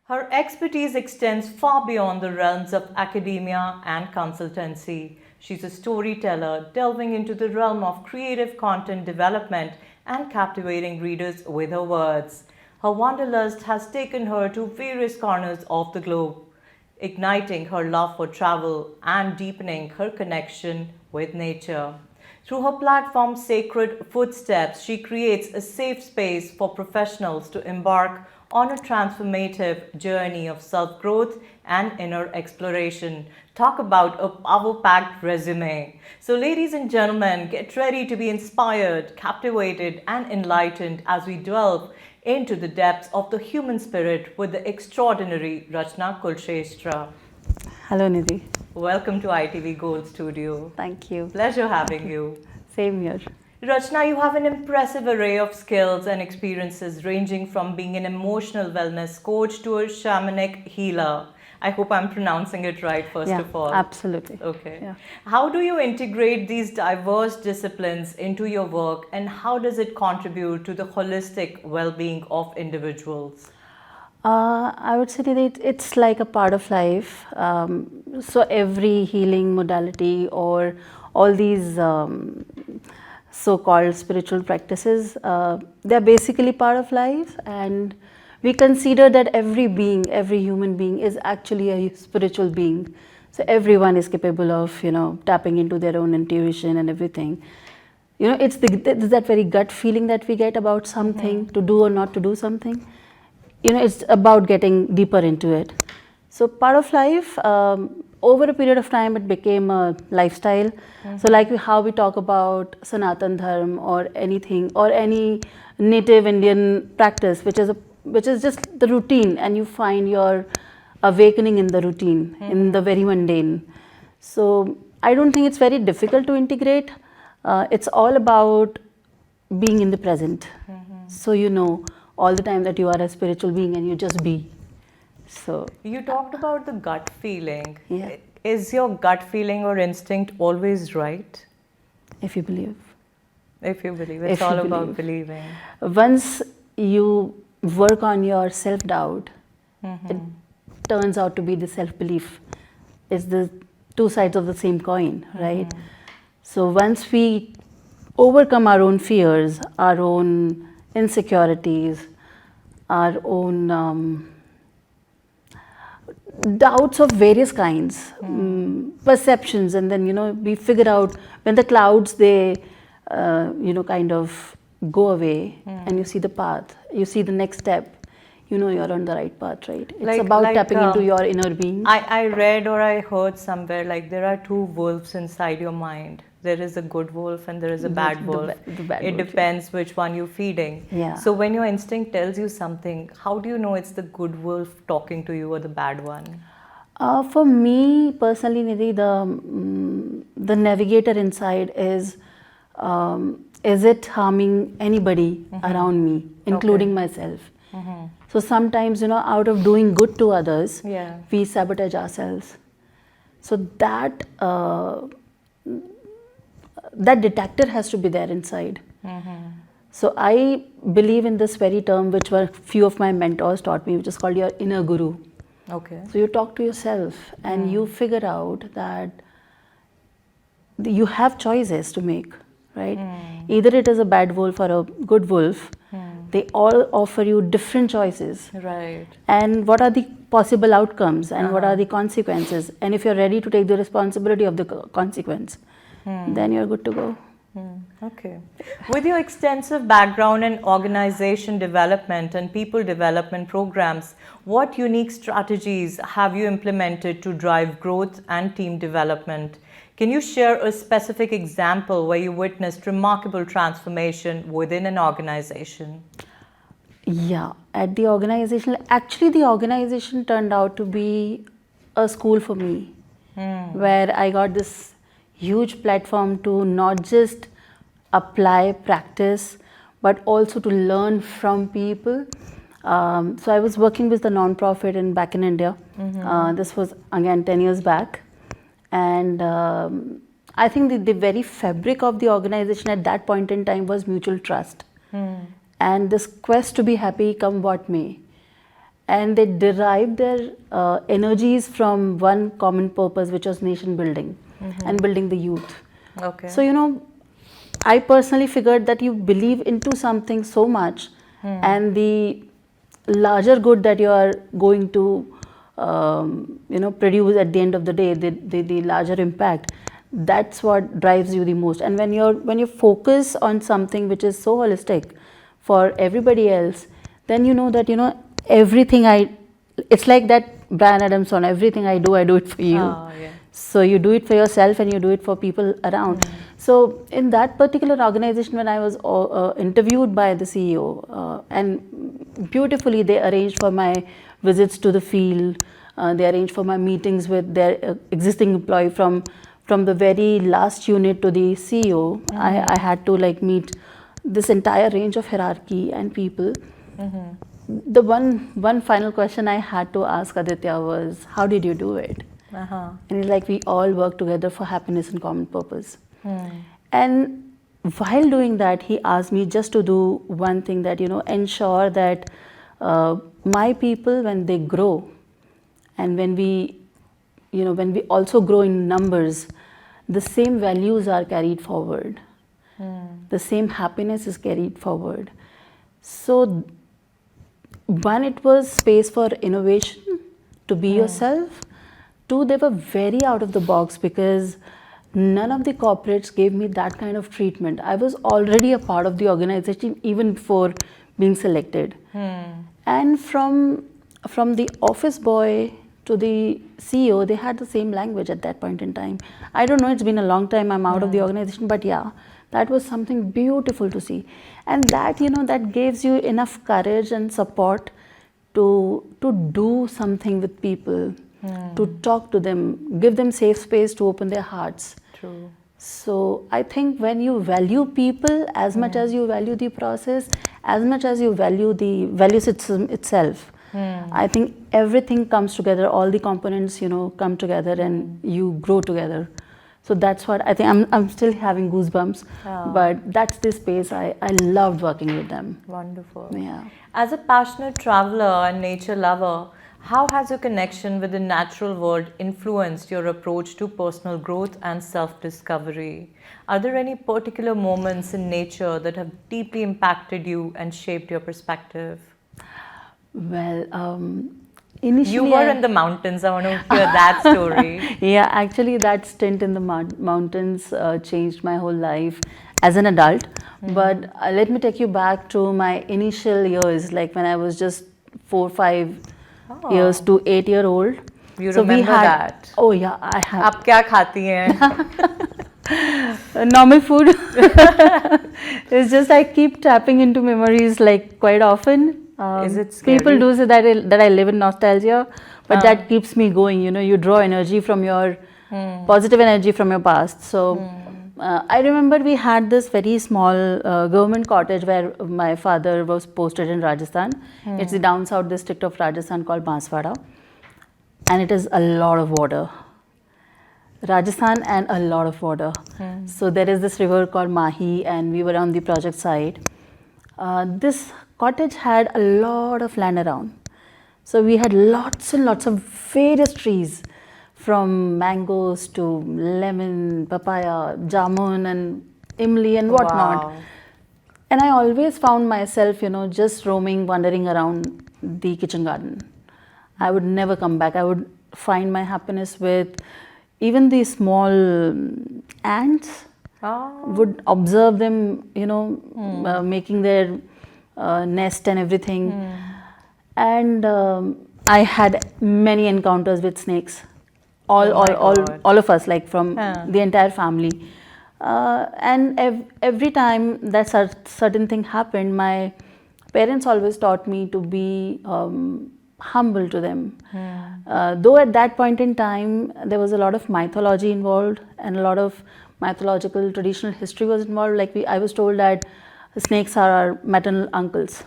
Her expertise extends far beyond the realms of academia and consultancy. She's a storyteller delving into the realm of creative content development and captivating readers with her words. Her wanderlust has taken her to various corners of the globe, igniting her love for travel and deepening her connection with nature. Through her platform Sacred Footsteps, she creates a safe space for professionals to embark on a transformative journey of self growth and inner exploration. Talk about a power packed resume. So, ladies and gentlemen, get ready to be inspired, captivated, and enlightened as we delve into the depths of the human spirit with the extraordinary Rachana Kulshrestha. Hello, Nidhi. Welcome to ITV Gold Studio. Thank you. Pleasure having you. Same here. Rachana, you have an impressive array of skills and experiences ranging from being an emotional wellness coach to a shamanic healer. I hope I'm pronouncing it right, first of all. Absolutely. Okay. Yeah. How do you integrate these diverse disciplines into your work, and how does it contribute to the holistic well-being of individuals? I would say that it's like a part of life. So every healing modality or all these so-called spiritual practices, they're basically part of life, and we consider that every being, every human being is actually a spiritual being. So everyone is capable of, tapping into their own intuition and everything. It's that very gut feeling that we get about something, to do or not to do something. It's about getting deeper into it. So part of life, over a period of time, it became a lifestyle. So like how we talk about Sanatan Dharma or anything, or any native Indian practice, which is just the routine, and you find your awakening in the routine, in the very mundane. So I don't think it's very difficult to integrate. It's all about being in the present. So all the time that you are a spiritual being and you just be. So you talked about the gut feeling. Yeah. Is your gut feeling or instinct always right? If you believe. If you believe. It's all about believing. Once you work on your self-doubt, it turns out to be the self-belief. It's the two sides of the same coin, right? So once we overcome our own fears, our own insecurities, our own doubts of various kinds, perceptions, and then we figure out when the clouds they kind of go away, and you see the path, you see the next step, you're on the right path, right? It's about tapping into your inner being. I read or I heard somewhere like there are two wolves inside your mind. There is a good wolf and there is a bad wolf. It depends which one you're feeding. Yeah. So when your instinct tells you something, how do you know it's the good wolf talking to you or the bad one? For me personally, Nidhi, the navigator inside is it harming anybody around me, including myself? So sometimes, out of doing good to others, we sabotage ourselves. So that detector has to be there inside. So I believe in this very term, which were few of my mentors taught me, which is called your inner guru. Okay. So you talk to yourself and you figure out that you have choices to make, right? Either it is a bad wolf or a good wolf. They all offer you different choices. Right. And what are the possible outcomes and what are the consequences? And if you're ready to take the responsibility of the consequence, then you're good to go. Okay. With your extensive background in organization development and people development programs, what unique strategies have you implemented to drive growth and team development? Can you share a specific example where you witnessed remarkable transformation within an organization? Yeah, at the organization, actually the organization turned out to be a school for me, where I got this huge platform to not just apply practice, but also to learn from people. So I was working with a non-profit back in India. This was again 10 years back. And I think the very fabric of the organization at that point in time was mutual trust. And this quest to be happy come what may. and they derived their energies from one common purpose, which was nation building and building the youth. Okay. So, you know, I personally figured that you believe into something so much, and the larger good that you are going to, you know, produce at the end of the day, the larger impact, that's what drives you the most. And when you focus on something which is so holistic for everybody else, then you know that, you know, everything it's like that Bryan Adams song, everything I do it for you. Oh, yeah. So you do it for yourself and you do it for people around. So in that particular organization, when I was interviewed by the CEO, and beautifully they arranged for my visits to the field, they arranged for my meetings with their existing employee from the very last unit to the CEO. I had to like meet this entire range of hierarchy and people. The one final question I had to ask Aditya was, how did you do it? And he's like, we all work together for happiness and common purpose. And while doing that, he asked me just to do one thing, that, you know, ensure that my people, when they grow, and when we also grow in numbers, the same values are carried forward. The same happiness is carried forward. So one, it was space for innovation, to be yourself. Two, they were very out of the box, because none of the corporates gave me that kind of treatment. I was already a part of the organization even before being selected. And from the office boy to the CEO, they had the same language at that point in time. I don't know, it's been a long time I'm out of the organization, but yeah, that was something beautiful to see. And that, you know, that gives you enough courage and support to do something with people, to talk to them, give them safe space to open their hearts. True. So I think when you value people as much as you value the process, as much as you value the value system itself, I think everything comes together, all the components, you know, come together and you grow together. So that's what I think. I'm still having goosebumps, but that's the space I loved working with them. Wonderful. Yeah. As a passionate traveler and nature lover, how has your connection with the natural world influenced your approach to personal growth and self-discovery? Are there any particular moments in nature that have deeply impacted you and shaped your perspective? Well, initially You were in the mountains. I want to hear that story. Yeah, actually that stint in the mountains changed my whole life as an adult. But let me take you back to my initial years, like when I was just 4-5 years to 8-year-old. You remember that? Oh yeah, I have. आप क्या खाती हैं? Normal food. It's just I keep tapping into memories like quite often. Is it scary? People do say that I live in nostalgia, but that keeps me going. You know, you draw energy from your positive energy from your past. So I remember we had this very small government cottage where my father was posted in Rajasthan. It's the down south district of Rajasthan called Banswara, and it is a lot of water. Rajasthan and a lot of water. So there is this river called Mahi, and we were on the project site. This cottage had a lot of land around. So we had lots and lots of various trees, from mangoes to lemon, papaya, jamun and imli and whatnot. Wow. And I always found myself, you know, just roaming, wandering around the kitchen garden. I would never come back. I would find my happiness with even the small ants. Would observe them, you know, making their nest and everything. And I had many encounters with snakes. All of us, like from the entire family. And every time that certain thing happened, my parents always taught me to be humble to them. Though at that point in time, there was a lot of mythology involved and a lot of mythological traditional history was involved. Like I was told that snakes are our maternal uncles.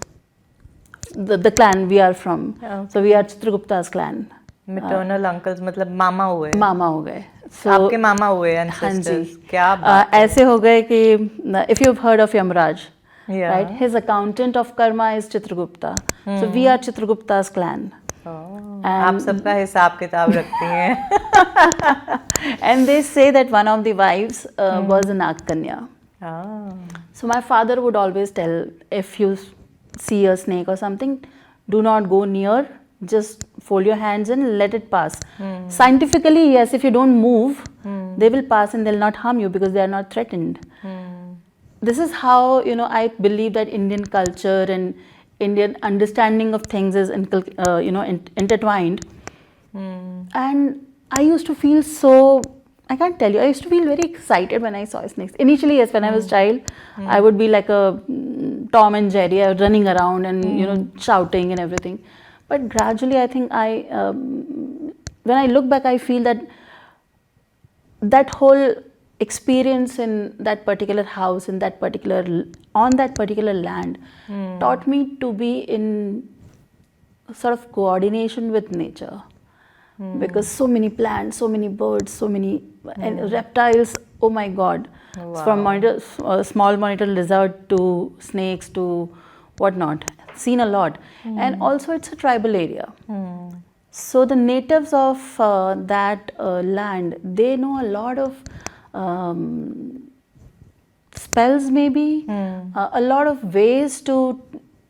The clan we are from. So we are Chitragupta's clan. Maternal uncles मतलब मामा हुए. मामा हो गए. So आपके मामा हुए ancestors. क्या बात है. ऐसे हो गए कि if you've heard of Yamaraj, Yeah. right? His accountant of karma is Chitragupta. So we are Chitragupta's clan. आप सबका हिसाब किताब रखती हैं. And they say that one of the wives was a Nagkanya. So my father would always tell, if you see a snake or something, do not go near, just fold your hands and let it pass. Scientifically, yes, if you don't move, they will pass and they'll not harm you because they are not threatened. This is how, I believe that Indian culture and Indian understanding of things is intertwined. And I used to feel so, I can't tell you, I used to feel very excited when I saw snakes. Initially, yes, when I was a child, I would be like a Tom and Jerry, running around and shouting and everything. But gradually, I think when I look back, I feel that whole experience in that particular house, on that particular land, taught me to be in sort of coordination with nature. Because so many plants, so many birds, so many and reptiles, oh my God. Wow. From small monitor lizard to snakes to whatnot. Seen a lot. And also it's a tribal area. So the natives of that land, they know a lot of spells maybe, a lot of ways to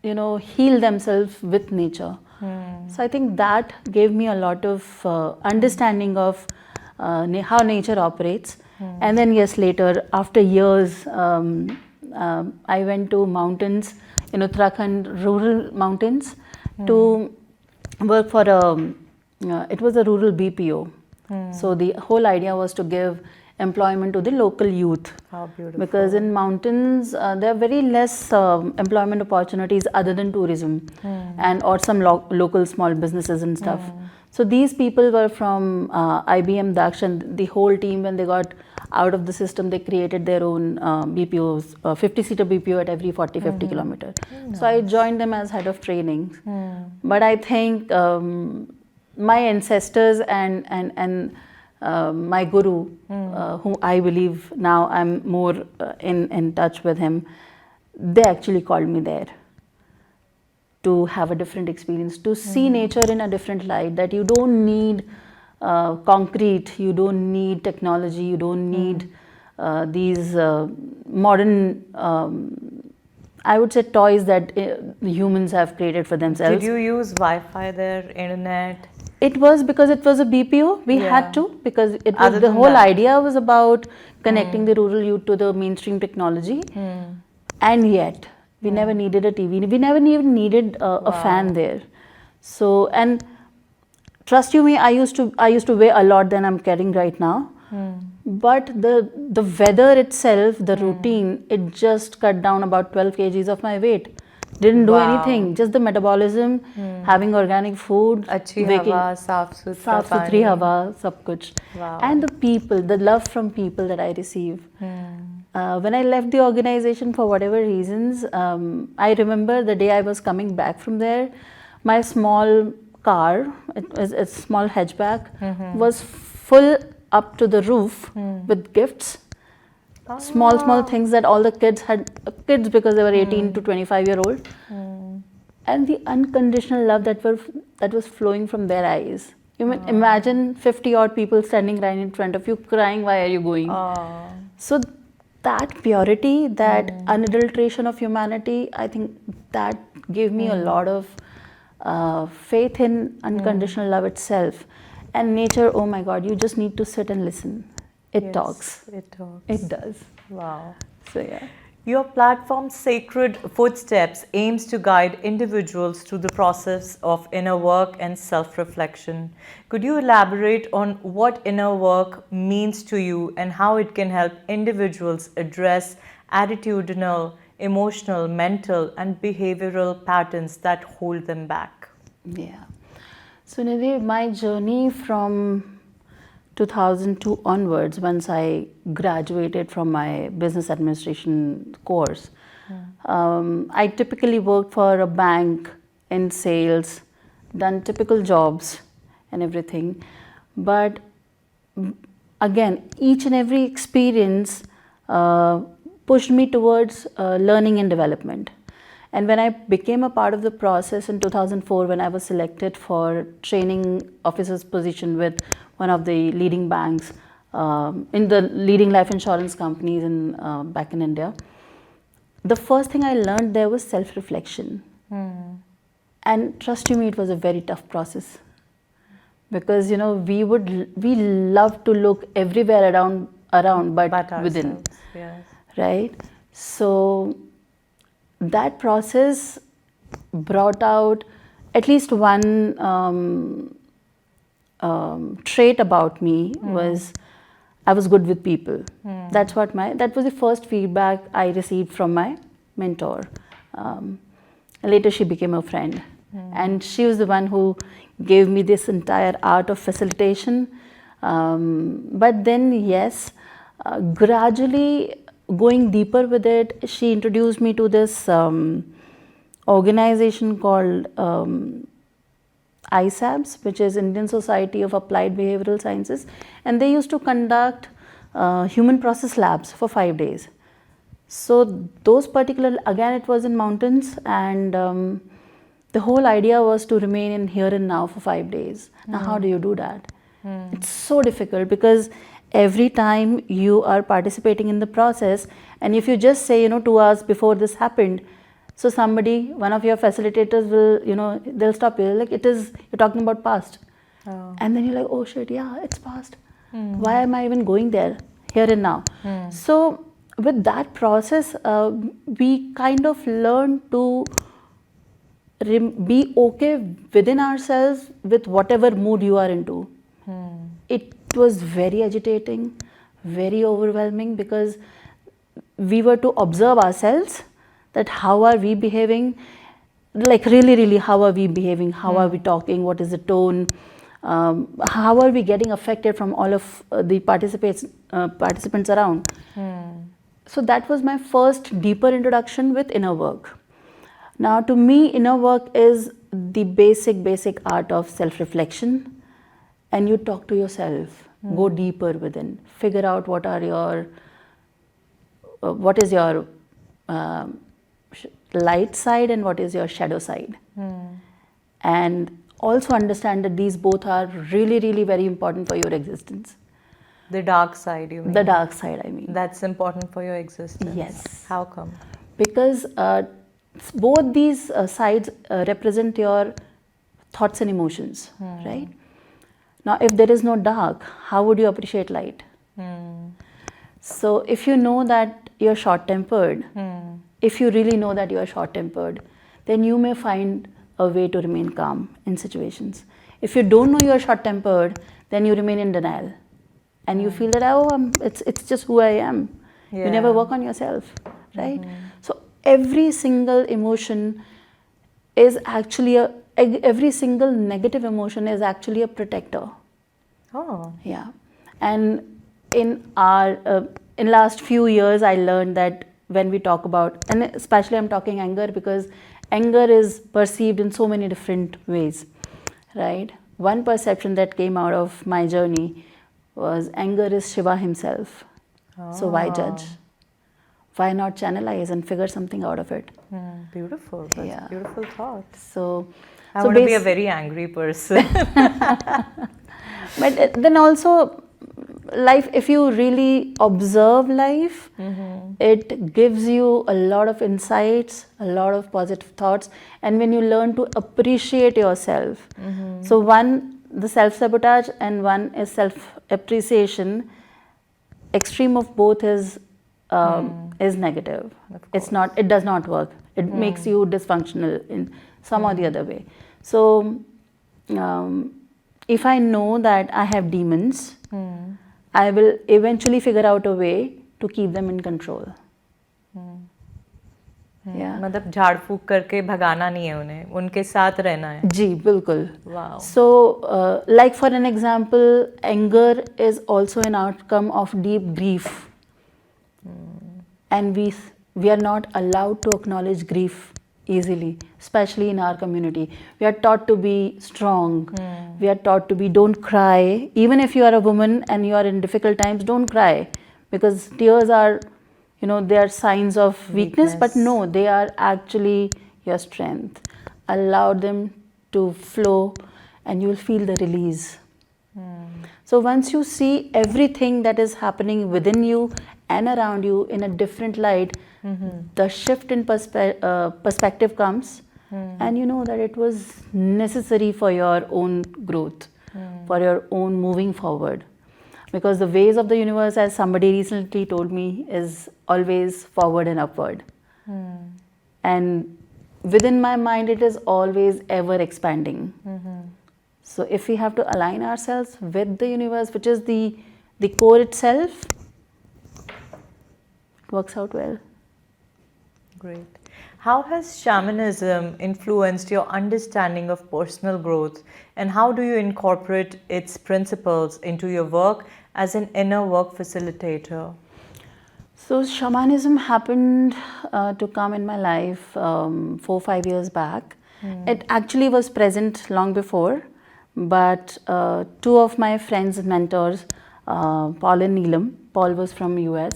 heal themselves with nature. So I think that gave me a lot of understanding of how nature operates. And then yes, later after years, I went to mountains in Uttarakhand, rural mountains, to work for it was a rural BPO. So the whole idea was to give employment to the local youth. How beautiful. Because in mountains there are very less employment opportunities other than tourism and or some local small businesses and stuff. So these people were from IBM Dakshan. The whole team, when they got out of the system, they created their own BPOs, 50-seater BPO at every 40-50 kilometer. So I joined them as head of training. But I think my ancestors and my guru, who I believe now I'm more in touch with him, they actually called me there to have a different experience, to see nature in a different light, that you don't need concrete, you don't need technology, you don't need these modern, I would say, toys that humans have created for themselves. Did you use Wi-Fi there, internet? It was because it was a BPO, we had to, because it was the whole idea was about connecting the rural youth to the mainstream technology. And yet, we never needed a TV, we never even needed a fan there. So, and trust you me, I used to weigh a lot than I'm carrying right now. But the weather itself, the routine, it just cut down about 12 kgs of my weight. Didn't do anything, just the metabolism, having organic food, अच्छी हवा, साफ सुथरी हवा, सब कुछ. And the people, the love from people that I receive. When I left the organization for whatever reasons, I remember the day I was coming back from there, my small car, it was a small hatchback, was full up to the roof with gifts. Small things that all the kids had, kids because they were 18 to 25-year-old, and the unconditional love that was flowing from their eyes. You mean, imagine 50 odd people standing right in front of you crying, why are you going? So that purity, that unadulteration of humanity, I think that gave me a lot of faith in unconditional love itself. And nature, oh my God, you just need to sit and listen. It talks. It talks. It does. Wow. So yeah. Your platform, Sacred Footsteps, aims to guide individuals through the process of inner work and self-reflection. Could you elaborate on what inner work means to you and how it can help individuals address attitudinal, emotional, mental, and behavioral patterns that hold them back? Yeah. So Nidhi, my journey from 2002 onwards, once I graduated from my business administration course, I typically worked for a bank in sales, done typical jobs and everything. But again, each and every experience pushed me towards learning and development. And when I became a part of the process in 2004, when I was selected for training officer's position with one of the leading banks, in the leading life insurance companies back in India, the first thing I learned there was self-reflection. And trust me, it was a very tough process, because we love to look everywhere around but within, yes. right? So that process brought out at least one trait about me, was I was good with people. That was the first feedback I received from my mentor. Later she became a friend, and she was the one who gave me this entire art of facilitation. But then yes, gradually going deeper with it, she introduced me to this organization called ISABS, which is Indian Society of Applied Behavioral Sciences, and they used to conduct human process labs for 5 days. So those particular, again it was in mountains, and the whole idea was to remain in here and now for 5 days. Now how do you do that? It's so difficult, because every time you are participating in the process, and if you just say 2 hours before this happened, so one of your facilitators will, they'll stop you, like, you're talking about past. And then you're like, oh shit, yeah, it's past. Why am I even going there, here and now? So with that process, we kind of learn to be okay within ourselves with whatever mood you are into. It was very agitating, very overwhelming, because we were to observe ourselves, that how are we behaving, like really how are we behaving, how are we talking, what is the tone, how are we getting affected from all of the participants around. So that was my first deeper introduction with inner work. Now to me, inner work is the basic art of self-reflection, and you talk to yourself, go deeper within, figure out what is your light side and what is your shadow side. And also understand that these both are really very important for your existence. The dark side, you mean? The dark side, I mean. That's important for your existence. Yes. How come? Because both these sides represent your thoughts and emotions, right? Now, if there is no dark, how would you appreciate light? So if you know that you're short-tempered, if you really know that you're short-tempered, then you may find a way to remain calm in situations. If you don't know you're short-tempered, then you remain in denial. And you feel that, it's just who I am. You never work on yourself, right? So every single emotion is actually every single negative emotion is actually a protector. Oh. Yeah. And in last few years, I learned that when we talk about, and especially I'm talking anger, because anger is perceived in so many different ways, right? One perception that came out of my journey was anger is Shiva himself. So why judge? Why not channelize and figure something out of it? Beautiful. That's a beautiful thought. So I want to be a very angry person. But then also, life, if you really observe life, it gives you a lot of insights, a lot of positive thoughts. And when you learn to appreciate yourself, so one, the self-sabotage, and one is self-appreciation, extreme of both is negative. It does not work. It makes you dysfunctional in some or the other way. So if I know that I have demons, I will eventually figure out a way to keep them in control. मतलब झाड़ फूक करके भगाना नहीं है उन्हें, उनके साथ रहना है. जी बिल्कुल. Wow. So like for an example, anger is also an outcome of deep grief. And we are not allowed to acknowledge grief easily, especially in our community. We are taught to be strong. We are taught to be, don't cry. Even if you are a woman and you are in difficult times, don't cry, because tears are, they are signs of weakness, but no, they are actually your strength. Allow them to flow and you'll feel the release. So once you see everything that is happening within you and around you in a different light, the shift in perspective comes, and you know that it was necessary for your own growth, for your own moving forward. Because the ways of the universe, as somebody recently told me, is always forward and upward. And within my mind, it is always ever expanding. So if we have to align ourselves with the universe, which is the core itself, it works out well. Great. How has shamanism influenced your understanding of personal growth, and how do you incorporate its principles into your work as an inner work facilitator? So shamanism happened to come in my life 4-5 years back. It actually was present long before, but two of my friends and mentors, Paul and Neelam, Paul was from US,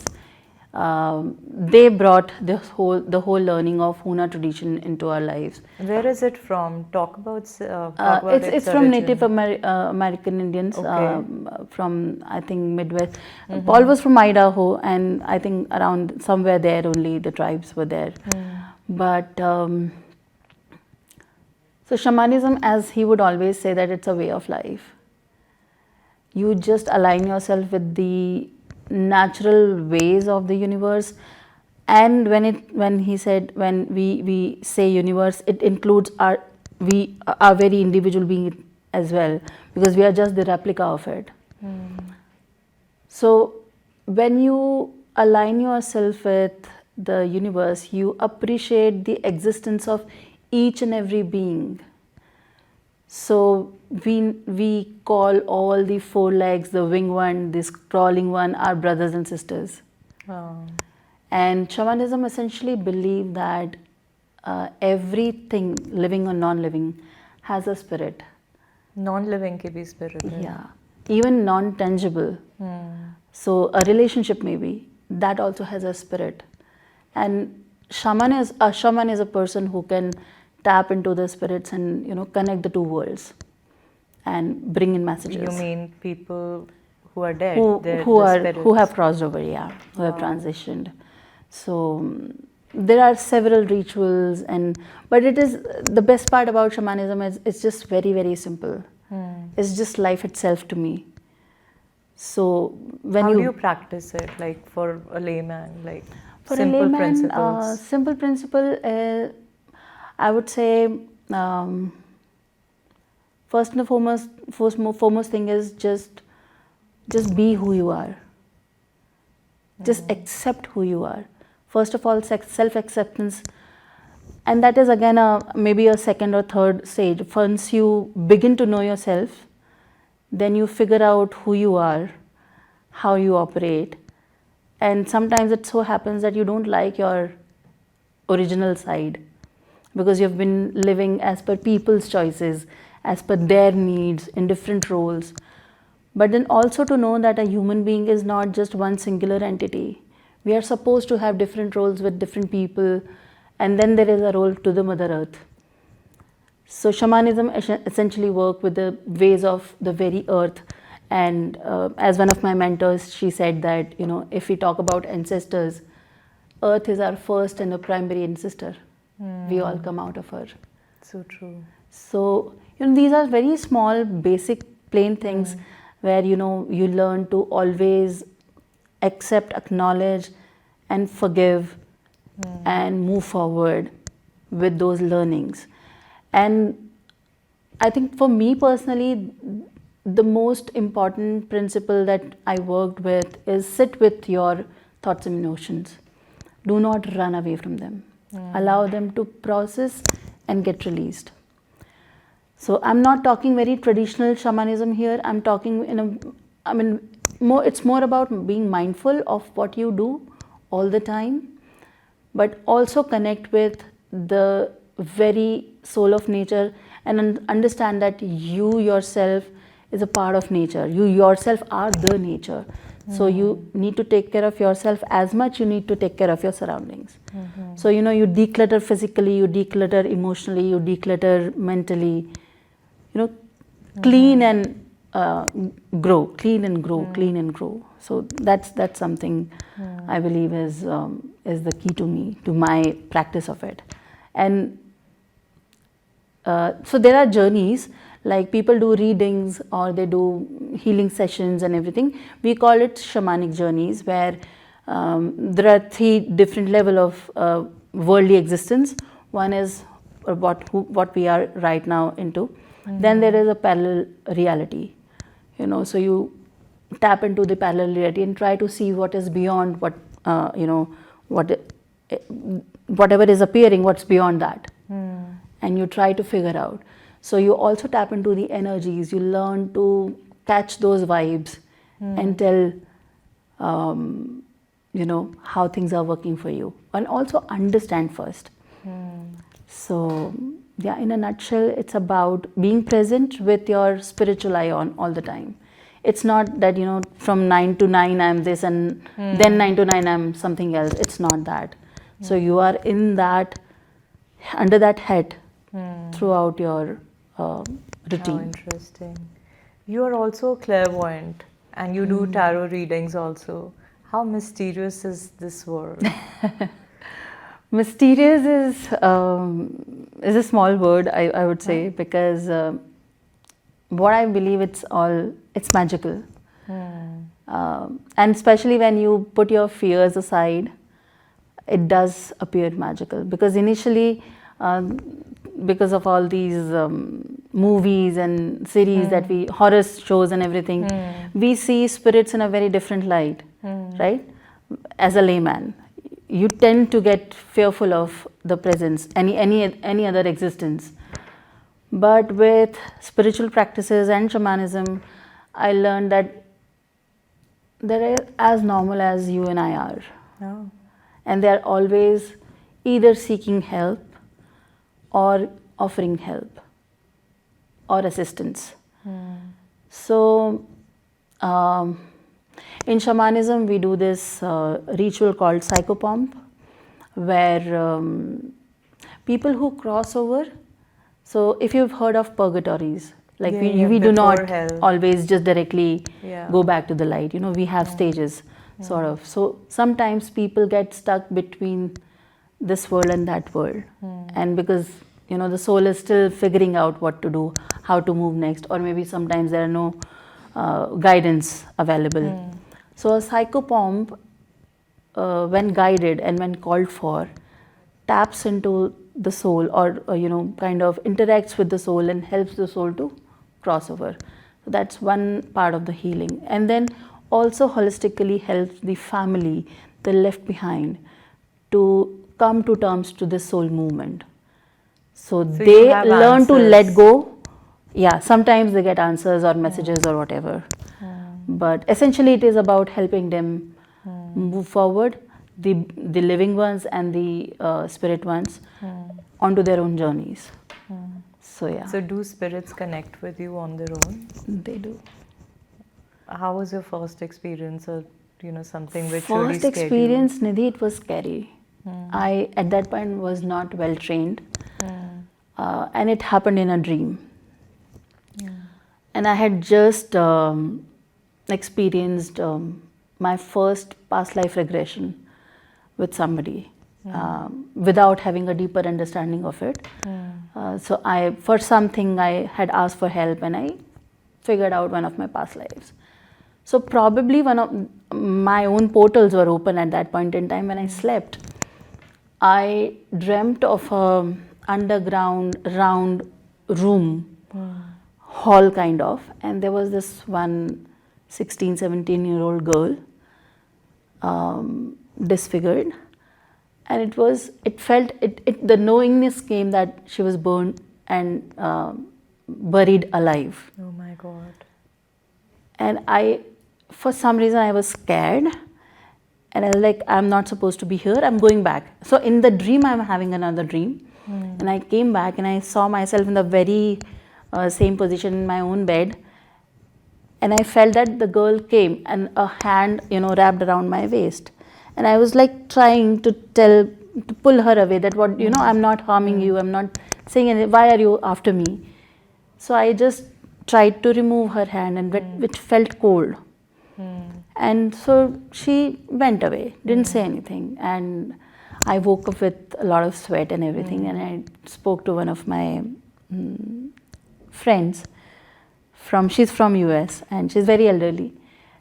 they brought the whole learning of Huna tradition into our lives. Where is it from? Talk about It's from origin. Native American Indians, Okay. from I think Midwest. Paul was from Idaho, and I think around somewhere there only the tribes were there. But so shamanism, as he would always say, that it's a way of life. You just align yourself with the natural ways of the universe, and when we say universe, it includes our very individual being as well, because we are just the replica of it. So when you align yourself with the universe, you appreciate the existence of each and every being. So we call all the four legs, the winged one, this crawling one, our brothers and sisters. Oh. And shamanism essentially believe that everything, living or non-living, has a spirit. Non-living ki bhi spirit hai. Yeah, even non-tangible. So a relationship maybe, that also has a spirit. And shaman is a person who can tap into the spirits and connect the two worlds and bring in messages. You mean people who are dead? Who have crossed over, yeah, who have transitioned. So there are several rituals, but it is the best part about shamanism is it's just very, very simple. It's just life itself to me. So How do you practice it, like for a layman, like for simple a layman, principles? simple principle, I would say, first and foremost thing is just be who you are. Just accept who you are. First of all, self-acceptance, and that is again maybe a second or third stage. Once you begin to know yourself, then you figure out who you are, how you operate, and sometimes it so happens that you don't like your original side, because you've been living as per people's choices, as per their needs in different roles. But then also to know that a human being is not just one singular entity. We are supposed to have different roles with different people, and then there is a role to the Mother Earth. So shamanism essentially work with the ways of the very earth. And as one of my mentors, she said that, if we talk about ancestors, earth is our first and a primary ancestor. We all come out of her. So true. So, these are very small, basic, plain things where, you learn to always accept, acknowledge, and forgive and move forward with those learnings. And I think for me personally, the most important principle that I worked with is sit with your thoughts and emotions. Do not run away from them. Allow them to process and get released. So I'm not talking very traditional shamanism here. I'm talking it's more about being mindful of what you do all the time, but also connect with the very soul of nature and understand that you yourself is a part of nature. You yourself are the nature. So you need to take care of yourself as much you need to take care of your surroundings. So you declutter physically, you declutter emotionally, you declutter mentally, clean and grow, clean and grow, clean and grow. So that's something I believe is the key to me, to my practice of it. And so there are journeys, like people do readings or they do healing sessions and everything. We call it shamanic journeys, where there are 3 different levels of worldly existence. One is what we are right now into. Then there is a parallel reality. So you tap into the parallel reality and try to see what is beyond whatever is appearing, what's beyond that. And you try to figure out. So you also tap into the energies, you learn to catch those vibes and tell how things are working for you, and also understand first. So yeah, in a nutshell, it's about being present with your spiritual eye on all the time. It's not that from 9 to 9 I'm this and then 9 to 9 I'm something else. It's not that. So you are in that, under that head throughout your routine. How interesting. You are also clairvoyant and you do tarot readings also. How mysterious is this world? Mysterious is a small word, I would say, because what I believe it's magical. And especially when you put your fears aside, it does appear magical. Because initially, because of all these movies and series that horror shows and everything, we see spirits in a very different light, right? As a layman, you tend to get fearful of the presence, any other existence. But with spiritual practices and shamanism, I learned that they're as normal as you and I are. Oh. And they're always either seeking help or offering help or assistance. So in shamanism, we do this ritual called psychopomp, where people who cross over, so if you've heard of purgatories, like we do not always just directly go back to the light, we have stages, sort of. So sometimes people get stuck between this world and that world, and because the soul is still figuring out what to do, how to move next, or maybe sometimes there are no guidance available. So a psychopomp, when guided and when called for, taps into the soul, or kind of interacts with the soul and helps the soul to cross over. So that's one part of the healing. And then also holistically helps the family, the left behind, to come to terms to this soul movement. So they learn to let go. Yeah, sometimes they get answers or messages or whatever. But essentially it is about helping them move forward, the living ones and the spirit ones, onto their own journeys. So yeah. So do spirits connect with you on their own? They do. How was your first experience, or something which really First scared experience, Nidhi, it was scary. I at that point was not well trained, and it happened in a dream. And I had just experienced my first past life regression with somebody without having a deeper understanding of it. So for something I had asked for help, and I figured out one of my past lives. So probably one of my own portals were open at that point in time when I slept. I dreamt of a underground round room, hall kind of, and there was this one 16, 17-year-old girl, disfigured, and the knowingness came that she was burned and buried alive. Oh my God. And for some reason I was scared, and I was like, I'm not supposed to be here, I'm going back. So in the dream, I'm having another dream, and I came back and I saw myself in the very same position in my own bed, and I felt that the girl came and a hand, wrapped around my waist. And I was like trying to pull her away that what, I'm not harming you, I'm not saying anything, why are you after me? So I just tried to remove her hand and which felt cold. And so she went away, didn't say anything. And I woke up with a lot of sweat and everything. And I spoke to one of my friends she's from US and she's very elderly.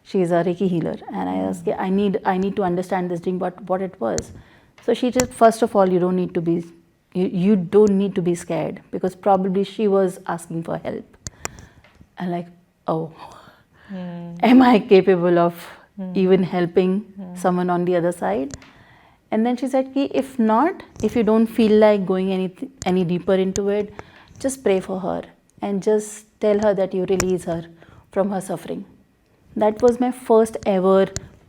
She's a Reiki healer. And I asked, I need to understand this dream, what it was. So she just, first of all, you don't need to be scared, because probably she was asking for help. And like, oh, am I capable of even helping someone on the other side? And then she said, if not, if you don't feel like going any deeper into it, just pray for her and just tell her that you release her from her suffering. That was my first ever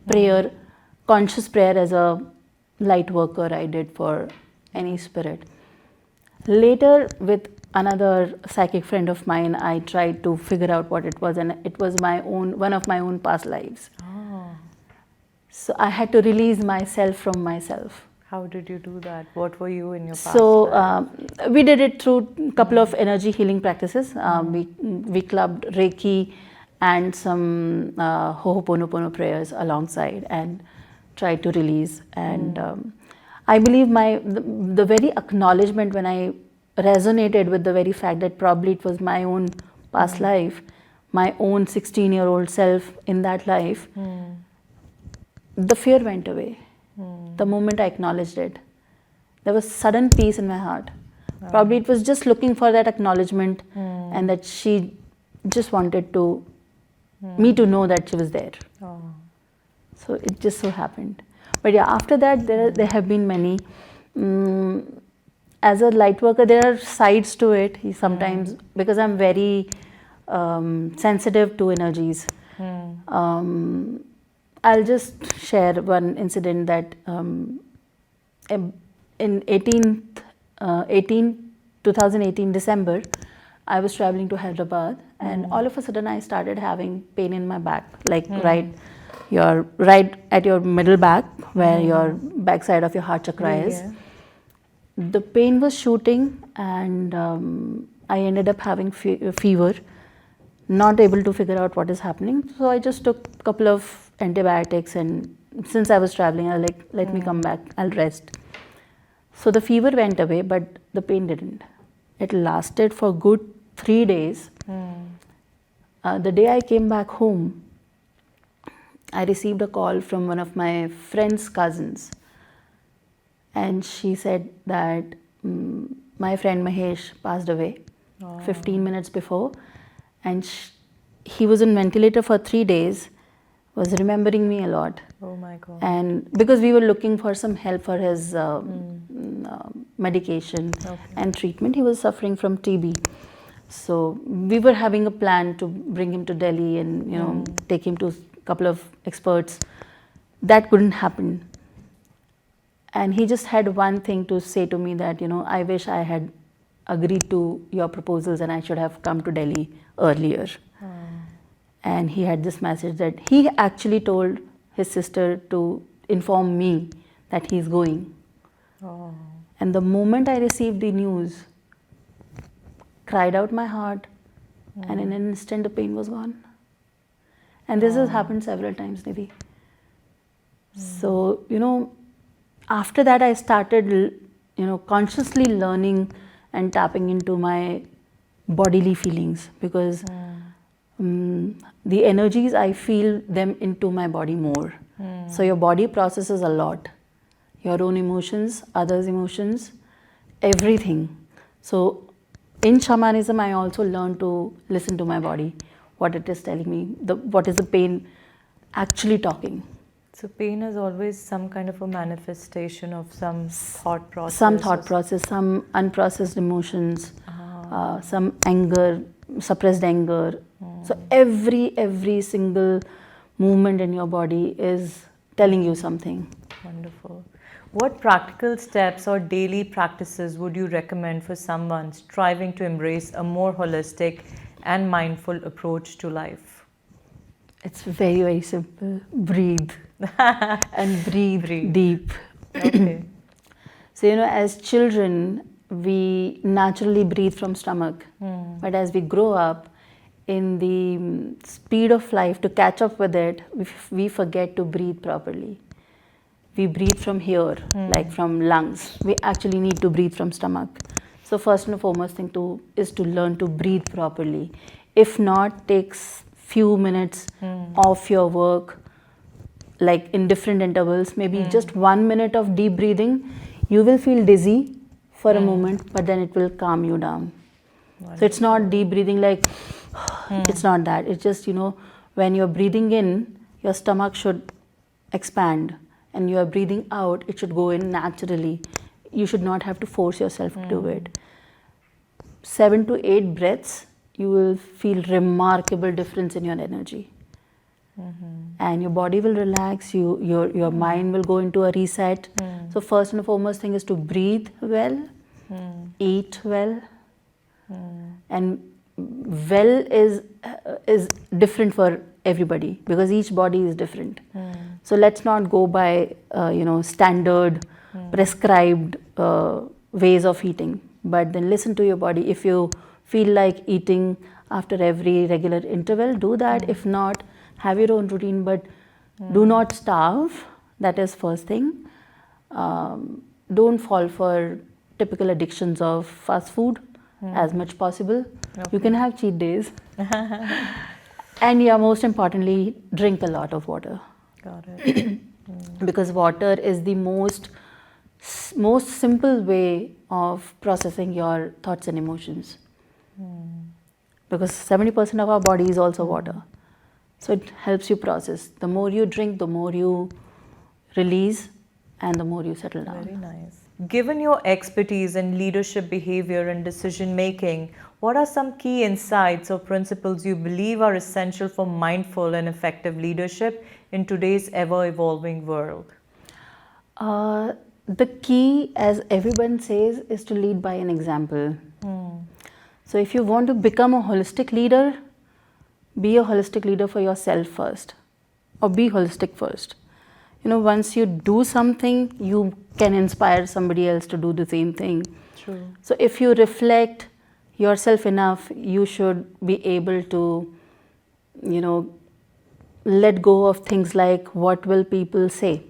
prayer, conscious prayer as a light worker I did for any spirit. Later, with another psychic friend of mine, I tried to figure out what it was, and it was one of my own past lives. Oh. So I had to release myself from myself. How did you do that? What were you in your past So we did it through a couple of energy healing practices. We clubbed Reiki and some Ho'oponopono prayers alongside and tried to release. And I believe the very acknowledgement, when I resonated with the very fact that probably it was my own past life, my own 16-year-old self in that life, the fear went away. The moment I acknowledged it, there was sudden peace in my heart. Probably it was just looking for that acknowledgement, and that she just wanted me to know that she was there. So it just so happened. But yeah, after that there have been many. As a light worker, there are sides to it. Sometimes, because I'm very sensitive to energies, I'll just share one incident that in 2018 December, I was traveling to Hyderabad, and all of a sudden I started having pain in my back, like right at your middle back, where your backside of your heart chakra is. The pain was shooting, and I ended up having fever, not able to figure out what is happening. So I just took a couple of antibiotics, and since I was traveling, I let me come back, I'll rest. So the fever went away, but the pain didn't. It lasted for good 3 days. The day I came back home, I received a call from one of my friend's cousins, and she said that my friend Mahesh passed away 15 minutes before, and he was on ventilator for 3 days, was remembering me a lot. Oh my God. And because we were looking for some help for his medication and treatment, he was suffering from TB. So we were having a plan to bring him to Delhi and take him to a couple of experts. That couldn't happen. And he just had one thing to say to me, that I wish I had agreed to your proposals and I should have come to Delhi earlier. And he had this message that he actually told his sister to inform me that he's going. And the moment I received the news, cried out my heart, and in an instant the pain was gone. And this has happened several times, Nidhi. So, after that I started, consciously learning and tapping into my bodily feelings, because the energies, I feel them into my body more. So your body processes a lot. Your own emotions, others' emotions, everything. So in shamanism, I also learned to listen to my body, what it is telling me, what is the pain actually talking. So pain is always some kind of a manifestation of some thought process. Some thought process, some unprocessed emotions, some anger, suppressed anger. So every single movement in your body is telling you something. Wonderful. What practical steps or daily practices would you recommend for someone striving to embrace a more holistic and mindful approach to life? It's very, very simple. Breathe. And breathe deep. Okay. So, as children, we naturally breathe from stomach. But as we grow up, in the speed of life, to catch up with it, we forget to breathe properly. We breathe from here, like from lungs. We actually need to breathe from stomach. So first and foremost thing is to learn to breathe properly. If not, takes few minutes off your work, like in different intervals, maybe just 1 minute of deep breathing. You will feel dizzy for a moment, but then it will calm you down. So it's not deep breathing like, it's not that. It's just, when you're breathing in, your stomach should expand, and you are breathing out, it should go in naturally. You should not have to force yourself to do it. 7 to 8 breaths, you will feel remarkable difference in your energy. And your body will relax, your mind will go into a reset. So first and foremost thing is to breathe well, eat well, and well is different for everybody because each body is different. So let's not go by standard prescribed ways of eating, but then listen to your body. If you feel like eating after every regular interval, do that. If not, have your own routine, but do not starve. That is first thing. Don't fall for typical addictions of fast food as much possible. You can have cheat days. And most importantly, drink a lot of water. Got it. Because water is the most simple way of processing your thoughts and emotions. Because 70% of our body is also water. So it helps you process. The more you drink, the more you release, and the more you settle down. Very nice. Given your expertise in leadership behavior and decision making, what are some key insights or principles you believe are essential for mindful and effective leadership in today's ever-evolving world? The key, as everyone says, is to lead by an example. So if you want to become a holistic leader, be a holistic leader for yourself first, or be holistic first. Once you do something, you can inspire somebody else to do the same thing. True. So if you reflect yourself enough, you should be able to, let go of things like, what will people say?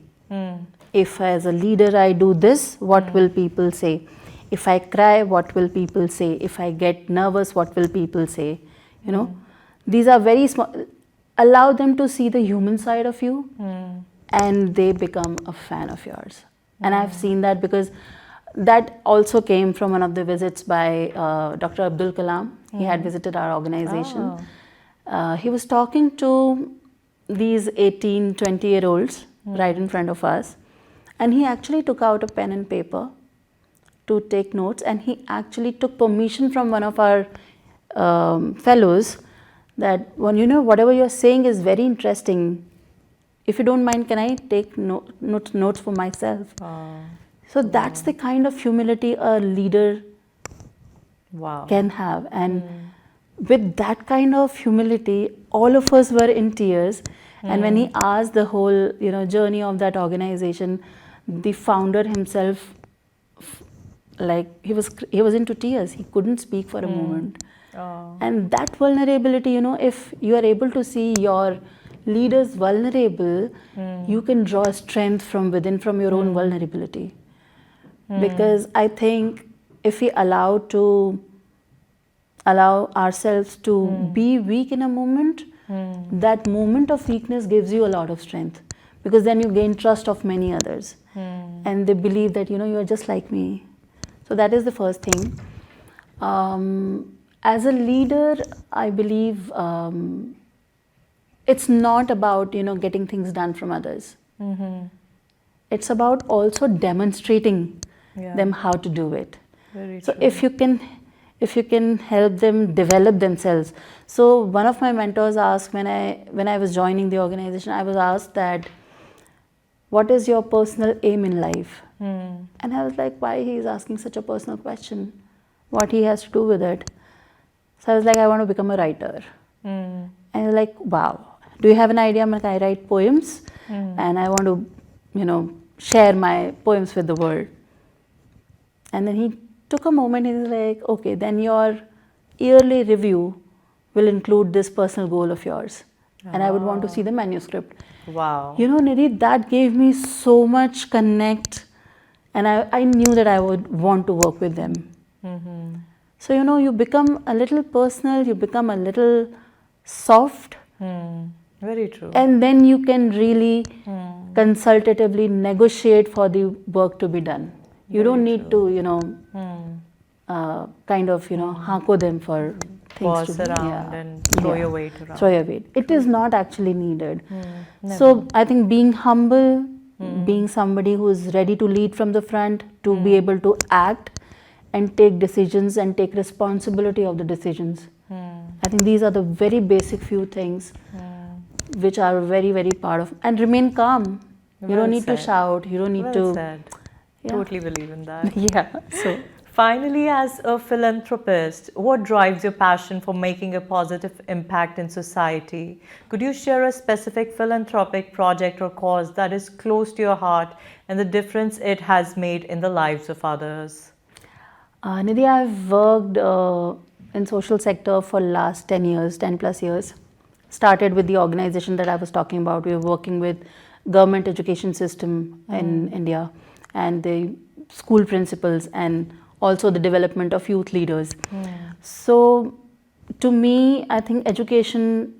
If as a leader I do this, what will people say? If I cry, what will people say? If I get nervous, what will people say? These are very small. Allow them to see the human side of you, and they become a fan of yours. And I've seen that because that also came from one of the visits by Dr. Abdul Kalam. He had visited our organization. He was talking to these 18, 20-year-olds right in front of us. And he actually took out a pen and paper to take notes. And he actually took permission from one of our fellows that, whatever you're saying is very interesting. If you don't mind, can I take notes for myself? So that's the kind of humility a leader can have. And with that kind of humility, all of us were in tears. And when he asked the whole journey of that organization, the founder himself, like he was into tears. He couldn't speak for a moment. And that vulnerability, if you are able to see your leaders vulnerable, you can draw strength from within, from your own vulnerability. Because I think if we allow ourselves to be weak in a moment, that moment of weakness gives you a lot of strength, because then you gain trust of many others, and they believe that you are just like me. So that is the first thing. As a leader, I believe it's not about getting things done from others. It's about also demonstrating them how to do it. Very so true. if you can help them develop themselves. So one of my mentors asked, when I was joining the organization, I was asked that, what is your personal aim in life? And I was like, why he is asking such a personal question? What he has to do with it? So I was like, I want to become a writer. And he was like, wow. do you have an idea? I'm like, I write poems and I want to, share my poems with the world. And then he took a moment, he's like, okay, then your yearly review will include this personal goal of yours. And I would want to see the manuscript. Wow. Nidhi, that gave me so much connect, and I knew that I would want to work with them. So, you become a little personal, you become a little soft. Very true. And then you can really consultatively negotiate for the work to be done. You don't need to, hanko them for things Boss to be around and throw your weight around. Throw your weight. It is not actually needed. So I think being humble, being somebody who is ready to lead from the front, to be able to act and take decisions and take responsibility of the decisions. I think these are the very basic few things which are very, very part of, and remain calm. You don't need to shout. You don't need to. Said. Totally believe in that. Yeah. So finally, as a philanthropist, what drives your passion for making a positive impact in society? Could you share a specific philanthropic project or cause that is close to your heart and the difference it has made in the lives of others? Nidhi, I've worked in social sector for last 10 plus years. Started with the organization that I was talking about. We were working with government education system in India and the school principals and also the development of youth leaders. So to me, I think education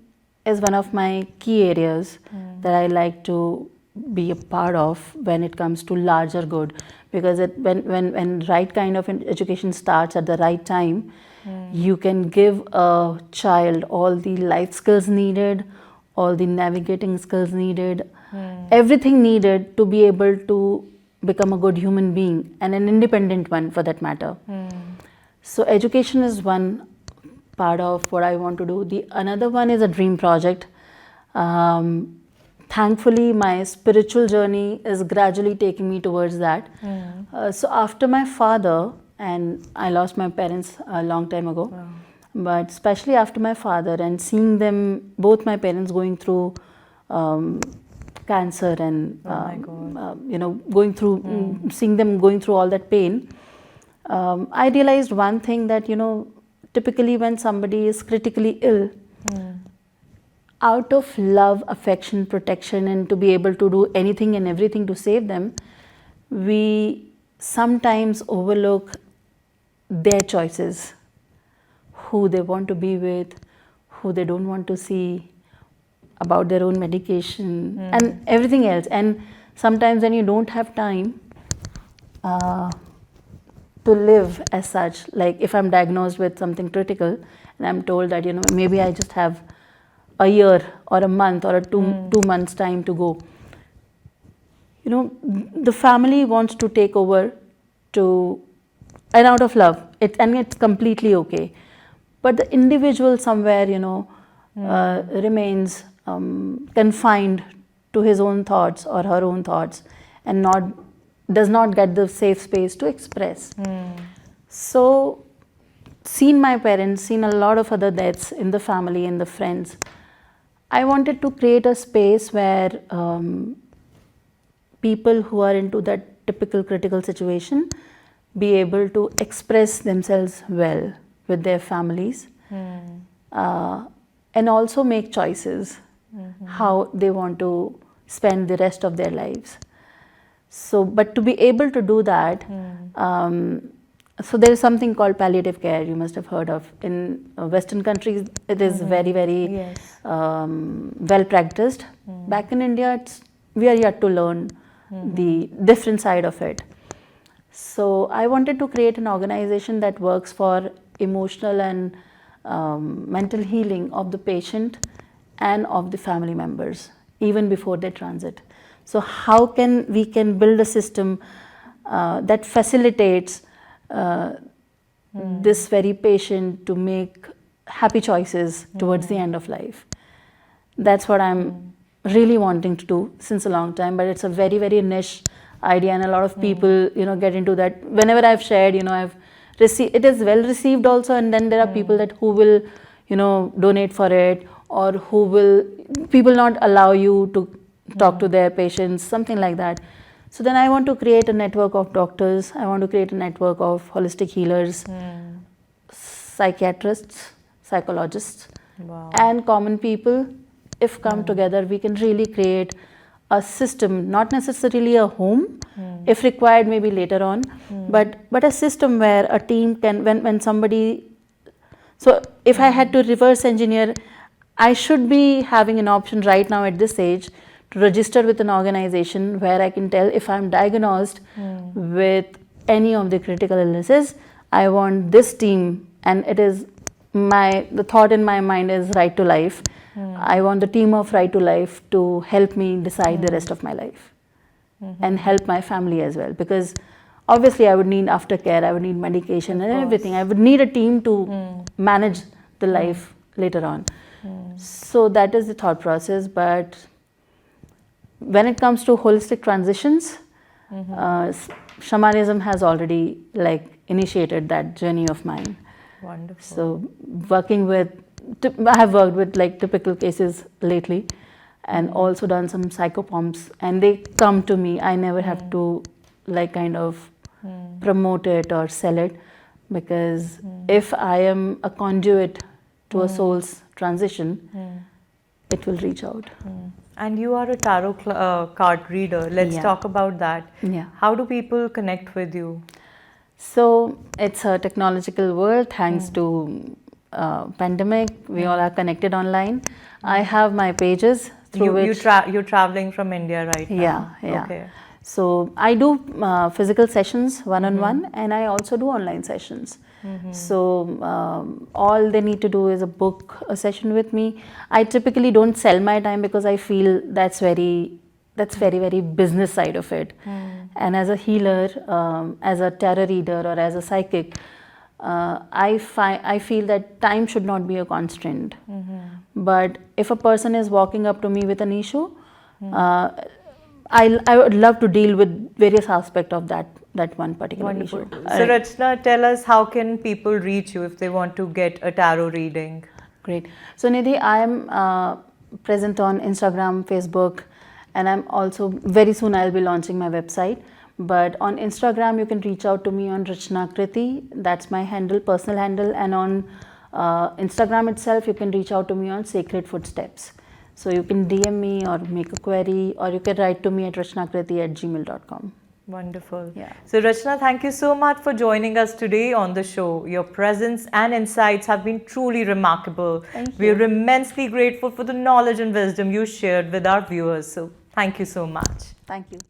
is one of my key areas that I like to be a part of when it comes to larger good, because when right kind of education starts at the right time, you can give a child all the life skills needed, all the navigating skills needed, everything needed to be able to become a good human being and an independent one for that matter. So education is one part of what I want to do. The another one is a dream project. Thankfully, my spiritual journey is gradually taking me towards that. So after my father, and I lost my parents a long time ago, but especially after my father and seeing them, both my parents going through cancer and going through, seeing them going through all that pain, I realized one thing that, typically when somebody is critically ill, out of love, affection, protection, and to be able to do anything and everything to save them, we sometimes overlook their choices, who they want to be with, who they don't want to see, about their own medication and everything else. And sometimes when you don't have time to live as such, like if I'm diagnosed with something critical and I'm told that, maybe I just have a year or a month or a two months time to go, the family wants to take over and out of love, and it's completely okay. But the individual somewhere, remains confined to his own thoughts or her own thoughts and does not get the safe space to express. So, seen my parents, seen a lot of other deaths in the family and the friends. I wanted to create a space where people who are into that typical critical situation be able to express themselves well with their families and also make choices how they want to spend the rest of their lives. So, but to be able to do that, so there is something called palliative care, you must have heard of. In Western countries, it is very, very well practiced. Back in India, we are yet to learn the different side of it. So I wanted to create an organization that works for emotional and mental healing of the patient and of the family members, even before they transit. So how can we build a system that facilitates this very patient to make happy choices towards the end of life. That's what I'm really wanting to do since a long time, but it's a very, very niche idea, and a lot of people, get into that. Whenever I've shared, I've received, it is well received also, and then there are people who will, donate for it, or who will people not allow you to talk to their patients, something like that. So then I want to create a network of doctors, I want to create a network of holistic healers, psychiatrists, psychologists, Wow. and common people. If come together, we can really create a system, not necessarily a home, if required maybe later on, but a system where a team can, when somebody, so if I had to reverse engineer, I should be having an option right now at this age to register with an organization where I can tell if I'm diagnosed with any of the critical illnesses, I want this team, and it is the thought in my mind is Right to Life. I want the team of Right to Life to help me decide the rest of my life and help my family as well, because obviously I would need aftercare, I would need medication and everything. I would need a team to manage the life later on. So that is the thought process. But when it comes to holistic transitions, shamanism has already initiated that journey of mine. Wonderful. So I have worked with typical cases lately, and also done some psychopomps, and they come to me. I never have to promote it or sell it, because if I am a conduit to a soul's transition, it will reach out. And you are a tarot card reader. Let's talk about that. Yeah. How do people connect with you? So it's a technological world. Thanks to pandemic, we all are connected online. I have my pages through which you're traveling from India right now. Yeah. Okay. So I do physical sessions one-on-one, and I also do online sessions. So all they need to do is book a session with me. I typically don't sell my time, because I feel that's very business side of it. And as a healer, as a tarot reader, or as a psychic, I feel that time should not be a constraint. But if a person is walking up to me with an issue, I would love to deal with various aspects of that one particular Wonderful. issue. So Rachana, tell us, how can people reach you if they want to get a tarot reading? Great. So Nidhi, I am present on Instagram, Facebook, and I'm also, very soon I'll be launching my website. But on Instagram, you can reach out to me on Rachana Kriti. That's my handle, personal handle. And on Instagram itself, you can reach out to me on Sacred Footsteps. So you can DM me or make a query, or you can write to me at rachanakriti@gmail.com. Wonderful. Yeah. So Rachana, thank you so much for joining us today on the show. Your presence and insights have been truly remarkable. Thank you. We are immensely grateful for the knowledge and wisdom you shared with our viewers. So thank you so much. Thank you.